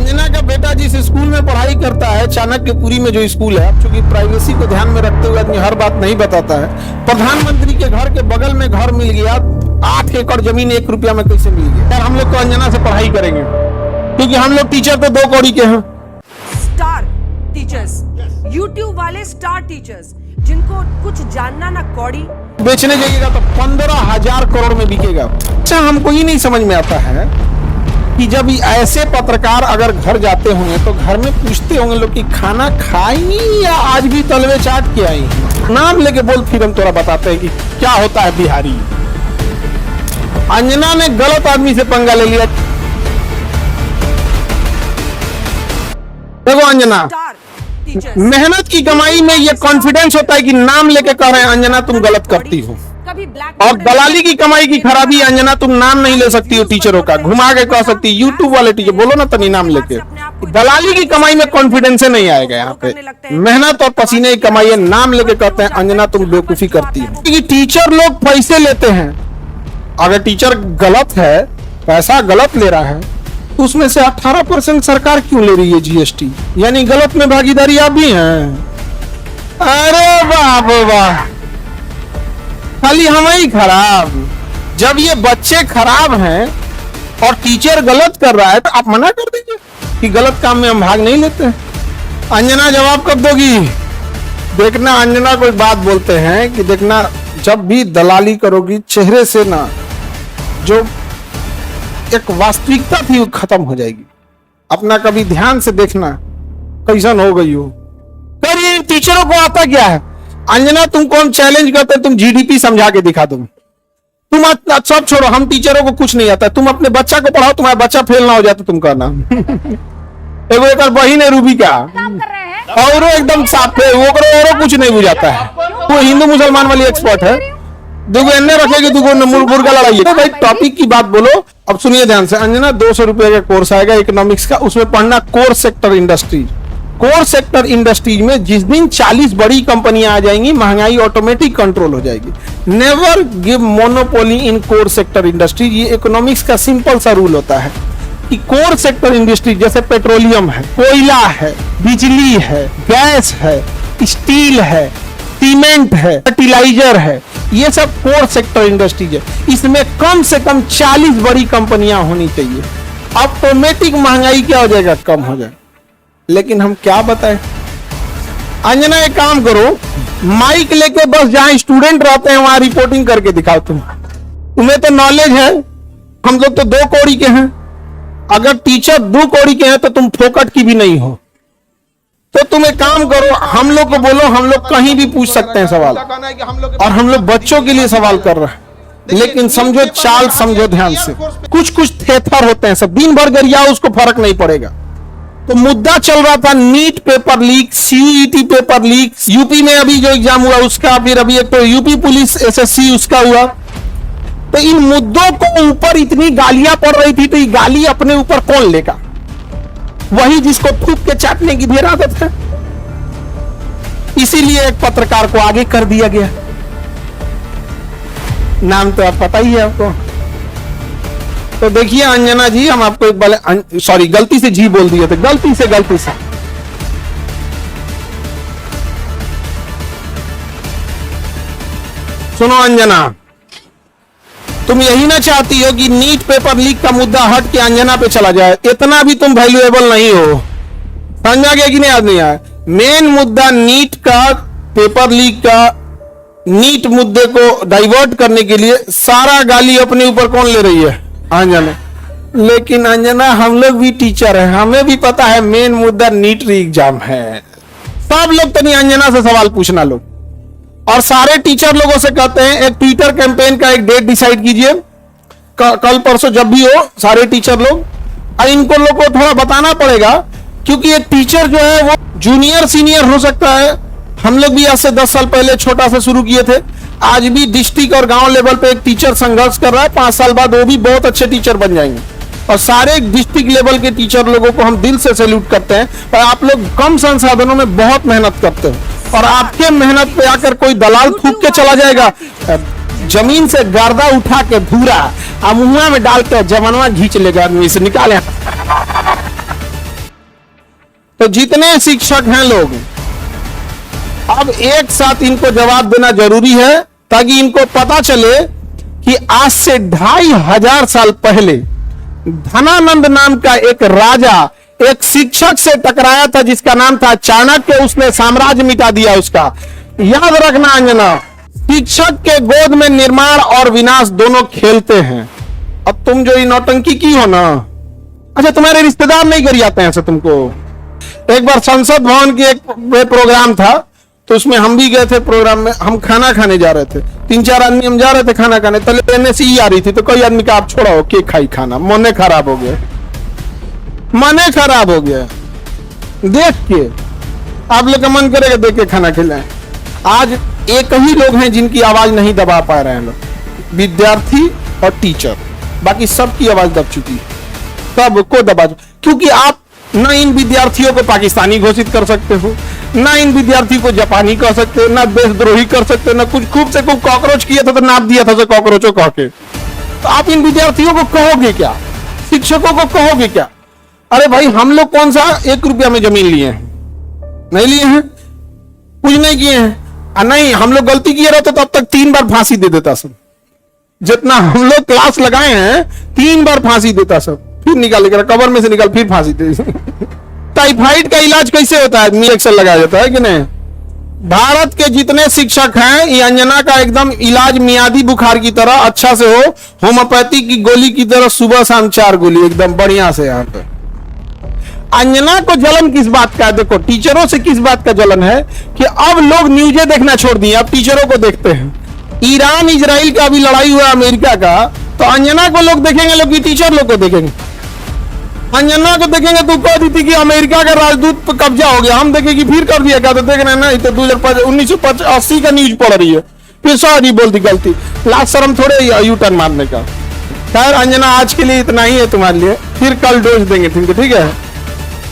अंजना का बेटा जिस स्कूल में पढ़ाई करता है, चाणक्यपुरी में जो स्कूल है, अब चूंकि प्राइवेसी को ध्यान में रखते हुए आदमी हर बात नहीं बताता है, प्रधानमंत्री के घर के बगल में घर मिल गया, 8 एकड़ जमीन 1 रुपया में कैसे मिल गया? यार हम लोग तो अंजना से पढ़ाई करेंगे, क्योंकि हम लोग टीचर तो 2 कौड़ी के हैं। स्टार टीचर्स, यूट्यूब वाले स्टार टीचर्स, जिनको कुछ जानना ना कौड़ी, बेचने जाइएगा तो 15,000 करोड़ में बिकेगा। अच्छा, हमको ये नहीं समझ में आता है कि जब ऐसे पत्रकार अगर घर जाते होंगे तो घर में पूछते होंगे लोग कि खाना खाई या आज भी तलवे चाट के आई? नाम लेके बोल, फिर हम तोरा बताते हैं कि क्या होता है बिहारी। अंजना ने गलत आदमी से पंगा ले लिया। देखो अंजना, मेहनत की कमाई में ये कॉन्फिडेंस होता है कि नाम लेके कह रहे हैं अंजना तुम गलत करती हो, और दलाली की कमाई की खराबी अंजना तुम नाम नहीं ले सकती हो टीचरों का, घुमा के कह सकती है यूट्यूब वाले टीचर, बोलो ना तनी नाम लेके। दलाली की कमाई में कॉन्फिडेंस नहीं आएगा यहाँ पे। मेहनत और पसीने की कमाई है, नाम लेके कहते हैं अंजना तुम बेवकूफी करती हो। क्योंकि टीचर लोग पैसे लेते हैं, अगर टीचर गलत है, पैसा गलत ले रहा है, तो उसमें से 18% सरकार क्यों ले रही है जीएसटी? यानी गलत में भागीदारी आप भी हैं। अरे बाप वाह, खाली हम ही खराब। जब ये बच्चे खराब हैं और टीचर गलत कर रहा है तो आप मना कर दीजिए कि गलत काम में हम भाग नहीं लेते हैं। अंजना जवाब कब दोगी? देखना, अंजना कोई बात बोलते हैं कि देखना, जब भी दलाली करोगी चेहरे से ना जो एक वास्तविकता थी वो खत्म हो जाएगी। अपना कभी ध्यान से देखना कैसन हो गई हो। करिए, टीचरों को आता क्या है? अंजना तुमको हम चैलेंज करते हैं, तुम जीडीपी समझा के दिखा दो। तुम सब छोड़ो, हम टीचरों को कुछ नहीं आता, तुम अपने बच्चा को पढ़ाओ, तुम्हारा बच्चा फेल ना हो जाए तो तुम कहना। एगो एक बहिन है रूबी का, और वो एकदम साफ है, वो कुछ नहीं बुझाता है, वो हिंदू मुसलमान वाली एक्सपर्ट है। देखो एन्ने रखेगी, देखो मुर्गा लड़ाई। तो भाई टॉपिक की बात बोलो। अब सुनिए ध्यान से, अंजना 200 रुपए का कोर्स आएगा इकोनॉमिक्स का, उसमें पढ़ना core sector industries. Core sector industries में जिस दिन 40 बड़ी कंपनियां आ जाएंगी, महंगाई ऑटोमेटिक कंट्रोल हो जाएगी। नेवर गिव मोनोपोली इन कोर सेक्टर इंडस्ट्रीज। ये इकोनॉमिक्स का सिंपल सा रूल होता है कि कोर सेक्टर इंडस्ट्री जैसे पेट्रोलियम है, कोयला है, बिजली है, गैस है, स्टील है, सीमेंट है, फर्टिलाइजर है, ये सब कोर सेक्टर इंडस्ट्रीज है। इसमें कम से कम 40 बड़ी कंपनियां होनी चाहिए। ऑटोमेटिक महंगाई क्या हो जाएगा? कम हो जाएगा। लेकिन हम क्या बताएं? अंजना एक काम करो, माइक लेके बस जहां स्टूडेंट रहते हैं वहां रिपोर्टिंग करके दिखाओ। तुम्हें तो नॉलेज है, हम लोग तो 2 कौड़ी के हैं। अगर टीचर 2 कौड़ी के हैं तो तुम फोकट की भी नहीं हो। तो तुम एक काम करो, हम लोग को बोलो, हम लोग कहीं भी पूछ सकते हैं सवाल, और हम लोग बच्चों के लिए सवाल कर रहे हैं। लेकिन समझो चाल, समझो ध्यान से, कुछ कुछ थेथर होते हैं, सब दिन भर गरियाओ, उसको फर्क नहीं पड़ेगा। तो मुद्दा चल रहा था NEET paper leak, CUET paper leak, UP में अभी जो एग्जाम हुआ उसका, फिर अभी एक तो यूपी पुलिस एसएससी उसका हुआ। तो इन मुद्दों को ऊपर इतनी गालियां पड़ रही थी, तो ये गाली अपने ऊपर कौन लेगा? वही जिसको थूक के चाटने की ढेर आदत है। इसीलिए एक पत्रकार को आगे कर दिया गया। नाम तो आप पता ही है आपको। तो देखिए अंजना जी, हम आपको एक बार, सॉरी गलती से जी बोल दिए थे, गलती से। सुनो अंजना, तुम यही ना चाहती हो कि नीट पेपर लीक का मुद्दा हट के अंजना पे चला जाए? इतना भी तुम वैल्यूएबल नहीं हो, समझा गया कि नहीं? आज नहीं आया। मेन मुद्दा नीट का, पेपर लीक का, नीट मुद्दे को डाइवर्ट करने के लिए सारा गाली अपने ऊपर कौन ले रही है? अंजना। लेकिन अंजना, हम लोग भी टीचर हैं, हमें भी पता है मेन मुद्दा नीट री एग्जाम है। सब लोग तनी अंजना से सवाल पूछना लोग, और सारे टीचर लोगों से कहते हैं एक ट्विटर कैंपेन का एक डेट डिसाइड कीजिए, कल परसों जब भी हो, सारे टीचर लोग। और इनको लोग को थोड़ा बताना पड़ेगा, क्योंकि एक टीचर जो है वो जूनियर सीनियर हो सकता है। हम लोग भी आज से 10 साल पहले छोटा से शुरू किए थे, आज भी डिस्ट्रिक्ट और गांव लेवल पे एक टीचर संघर्ष कर रहा है। 5 साल बाद वो भी बहुत अच्छे टीचर बन जाएंगे। और सारे डिस्ट्रिक्ट लेवल के टीचर लोगों को हम दिल से सैल्यूट करते हैं। और आप लोग कम संसाधनों में बहुत मेहनत करते हो, और आपके मेहनत पे आकर कोई दलाल थूक के चला जाएगा, जमीन से गर्दा उठा के धूरा मुंह में डाल के जमनवा घींच लेगा, आदमी से निकाले। तो जितने शिक्षक हैं लोग, अब एक साथ इनको जवाब देना जरूरी है, ताकि इनको पता चले कि आज से 2500 साल पहले धनानंद नाम का एक राजा एक शिक्षक से टकराया था जिसका नाम था चाणक्य। उसने साम्राज्य मिटा दिया उसका। याद रखना अंजना, शिक्षक के गोद में निर्माण और विनाश दोनों खेलते हैं। अब तुम जो ये नौटंकी की हो ना, अच्छा तुम्हारे रिश्तेदार नहीं करी जाते हैं ऐसे तुमको। एक बार संसद भवन की एक प्रोग्राम था, तो उसमें हम भी गए थे। प्रोग्राम में हम खाना खाने जा रहे थे, 3-4 आदमी हम जा रहे थे खाना खाने। तो लेने से ही आ रही थी, तो कई आदमी का आप छोड़ो के खाई खाना, मने खराब हो गया, मने खराब हो गया देख के। आप लोग का मन करेगा देख के खाना खिलाएं। आज एक ही लोग हैं जिनकी आवाज नहीं दबा पा रहे हैं लोग, विद्यार्थी और टीचर। बाकी सबकी आवाज दब चुकी है, सबको दबा, क्योंकि आप ना इन विद्यार्थियों को पाकिस्तानी घोषित कर सकते हो, ना इन विद्यार्थी को जापानी कह सकते हो, ना देशद्रोही कर सकते हो, ना कुछ खूब से खूब कॉकरोच किया था तो नाप दिया था कॉकरोचों कह के। तो आप इन विद्यार्थियों को कहोगे क्या, शिक्षकों को कहोगे क्या? अरे भाई हम लोग कौन सा 1 रुपया में जमीन लिए हैं? नहीं लिए हैं, कुछ नहीं किए हैं। नहीं, हम लोग गलती किए रहते तो अब तक 3 बार फांसी दे देता सब। जितना हम लोग क्लास लगाए हैं 3 बार फांसी देता सब, फिर निकाल कर कबर में से निकाल फिर फांसी दे। टाइफाइड का इलाज कैसे होता है? इंजेक्शन लगाया जाता है कि नहीं? भारत के जितने शिक्षक हैं, ये अंजना का एकदम इलाज मियादी बुखार की तरह अच्छा से हो, होम्योपैथी की गोली की तरह सुबह शाम 4 गोली एकदम बढ़िया से। यहाँ पे अंजना को जलन किस बात का है? देखो टीचरों से किस बात का जलन है कि अब लोग न्यूज़ें देखना छोड़ दिए, अब टीचरों को देखते हैं। ईरान इजराइल का अभी लड़ाई हुआ अमेरिका का, तो अंजना को लोग देखेंगे, लोग की टीचर लोग को देखेंगे। अंजना को देखेंगे तो कह दी थी कि अमेरिका का राजदूत पर कब्जा हो गया, हम देखेंगे फिर कर दिया क्या? तो देख रहे हैं ना, तो 1980 का न्यूज पढ़ रही है, फिर सॉरी बोलती गलती। लास्ट शर्म थोड़े यू टर्न मारने का। खैर अंजना आज के लिए इतना ही है तुम्हारे लिए, फिर कल डोज देंगे, ठीक है?